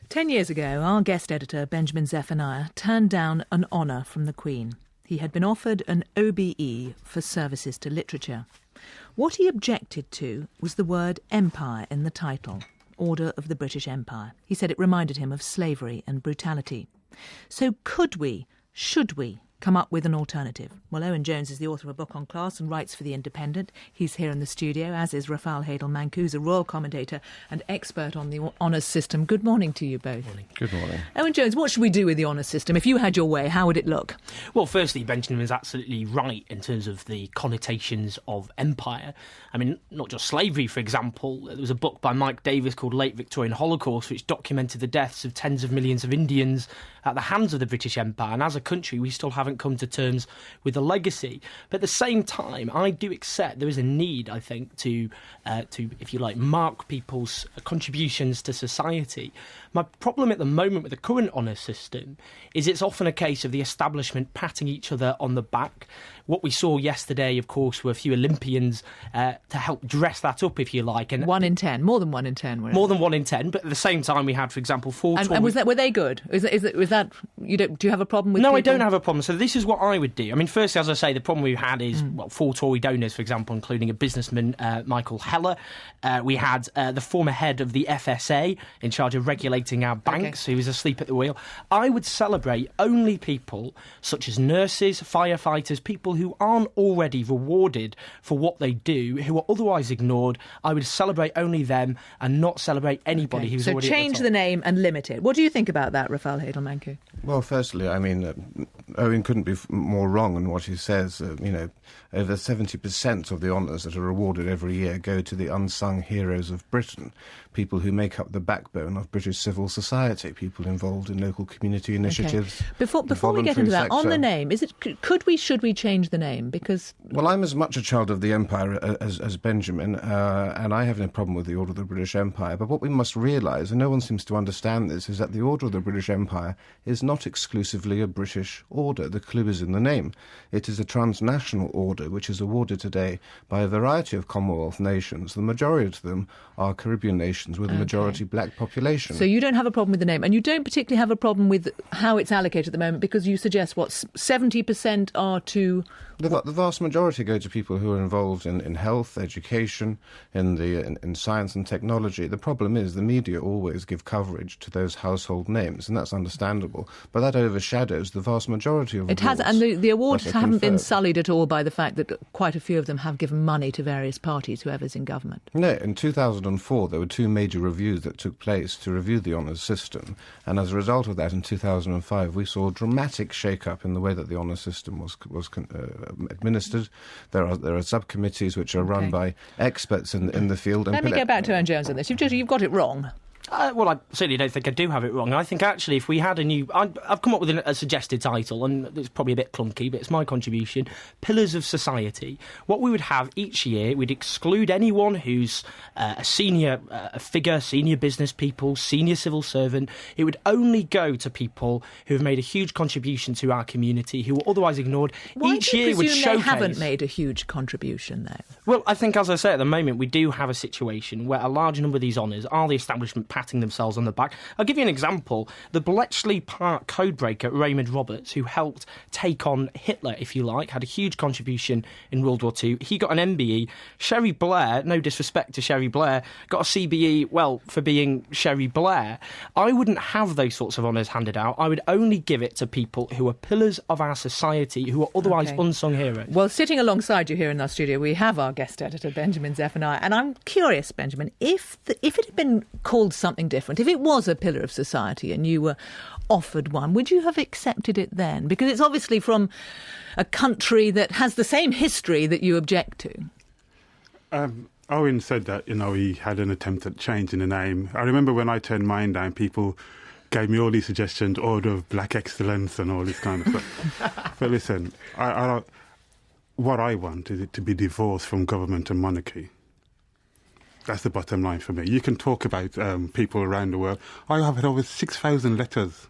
10 years ago, our guest editor, Benjamin Zephaniah, turned down an honour from the Queen. He had been offered an OBE for services to literature. What he objected to was the word empire in the title, Order of the British Empire. He said it reminded him of slavery and brutality. So should we come up with an alternative? Well, Owen Jones is the author of a book on class and writes for The Independent. He's here in the studio, as is Rafe Heydel-Mankoo, who's a royal commentator and expert on the honours system. Good morning to you both. Morning. Good morning. Owen Jones, what should we do with the honours system? If you had your way, how would it look? Well, firstly, Benjamin is absolutely right in terms of the connotations of empire. I mean, not just slavery, for example. There was a book by Mike Davis called Late Victorian Holocaust, which documented the deaths of tens of millions of Indians at the hands of the British Empire. And as a country, we still haven't come to terms with the legacy. But at the same time, I do accept there is a need, I think, to if you like, mark people's contributions to society. My problem at the moment with the current honours system is it's often a case of the establishment patting each other on the back. What we saw yesterday, of course, were a few Olympians to help dress that up, if you like. And 1 in 10, more than 1 in 10. More than 1 in 10, but at the same time we had, for example, four... And were they good? Do you have a problem with No, people? I don't have a problem. So this is what I would do. I mean, firstly, as I say, the problem we've had is 4 Tory donors, for example, including a businessman, Michael Heller. We had the former head of the FSA in charge of regulating our banks, who was asleep at the wheel. I would celebrate only people such as nurses, firefighters, people who aren't already rewarded for what they do, who are otherwise ignored. I would celebrate only them and not celebrate anybody who's already So change at the name and limit it. What do you think about that, Rafe Heydel-Mankoo? Well, firstly, I mean, Owen couldn't be more wrong in what he says. Over 70% of the honours that are awarded every year go to the unsung heroes of Britain, people who make up the backbone of British civil society, people involved in local community initiatives. Before we get into that, on the name, should we change the name? Because... Well, I'm as much a child of the Empire as Benjamin, and I have no problem with the Order of the British Empire. But what we must realise, and no one seems to understand this, is that the Order of the British Empire is not exclusively a British order. The clue is in the name. It is a transnational order which is awarded today by a variety of Commonwealth nations. The majority of them are Caribbean nations with a majority black population. So you don't have a problem with the name, and you don't particularly have a problem with how it's allocated at the moment, because you suggest, 70% are to... The vast majority go to people who are involved in health, education, in science and technology. The problem is the media always give coverage to those household names, and that's understandable. But that overshadows the vast majority of it awards. Has, and the awards haven't been sullied at all by the fact that quite a few of them have given money to various parties, whoever's in government. No, in 2004 there were 2 major reviews that took place to review the honours system, and as a result of that, in 2005 we saw a dramatic shake-up in the way that the honours system was administered. There are subcommittees which are run by experts in the field. Let me go back to Owen Jones on this. You've got it wrong. Well, I certainly don't think I do have it wrong. I think actually if we had a new... I've come up with a suggested title, and it's probably a bit clunky, but it's my contribution. Pillars of Society. What we would have each year, we'd exclude anyone who's a senior figure, senior business people, senior civil servant. It would only go to people who have made a huge contribution to our community, who are otherwise ignored. Why each do you year would presume showcase... they haven't made a huge contribution, though? Well, I think, as I say, at the moment, we do have a situation where a large number of these honours are the establishment patting themselves on the back. I'll give you an example. The Bletchley Park codebreaker, Raymond Roberts, who helped take on Hitler, if you like, had a huge contribution in World War II. He got an MBE. Sherry Blair, no disrespect to Sherry Blair, got a CBE, well, for being Sherry Blair. I wouldn't have those sorts of honours handed out. I would only give it to people who are pillars of our society, who are otherwise unsung heroes. Well, sitting alongside you here in our studio, we have our guest editor, Benjamin Zephaniah. And I'm curious, Benjamin, if it had been called something different, if it was a pillar of society and you were offered one, would you have accepted it then? Because it's obviously from a country that has the same history that you object to. Owen said that, he had an attempt at changing the name. I remember when I turned mine down, people gave me all these suggestions, Order of Black Excellence and all this kind of stuff. But listen, what I want is it to be divorced from government and monarchy. That's the bottom line for me. You can talk about people around the world. I have had over 6,000 letters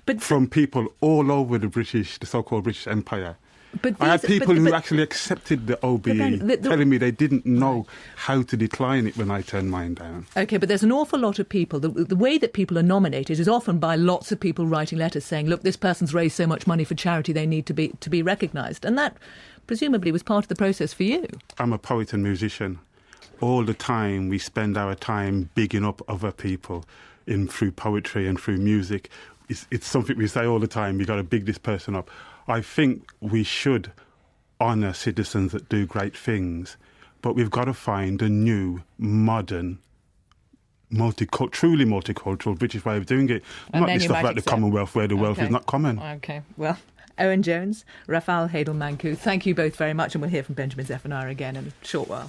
but from people all over the so-called British Empire, But I had these- people but- who but- actually accepted the OBE, then telling me they didn't know how to decline it when I turned mine down. OK, but there's an awful lot of people. The way that people are nominated is often by lots of people writing letters saying, look, this person's raised so much money for charity, they need to be recognised. And that presumably was part of the process for you. I'm a poet and musician. All the time we spend our time bigging up other people through poetry and through music. It's something we say all the time, you've got to big this person up. I think we should honour citizens that do great things, but we've got to find a new, modern, truly multicultural British way of doing it. And Not then this you stuff might about the accept- Commonwealth where the wealth OK. is not common. OK, well, Owen Jones, Rafe Heydel-Mankoo, thank you both very much, and we'll hear from Benjamin Zephaniah again in a short while.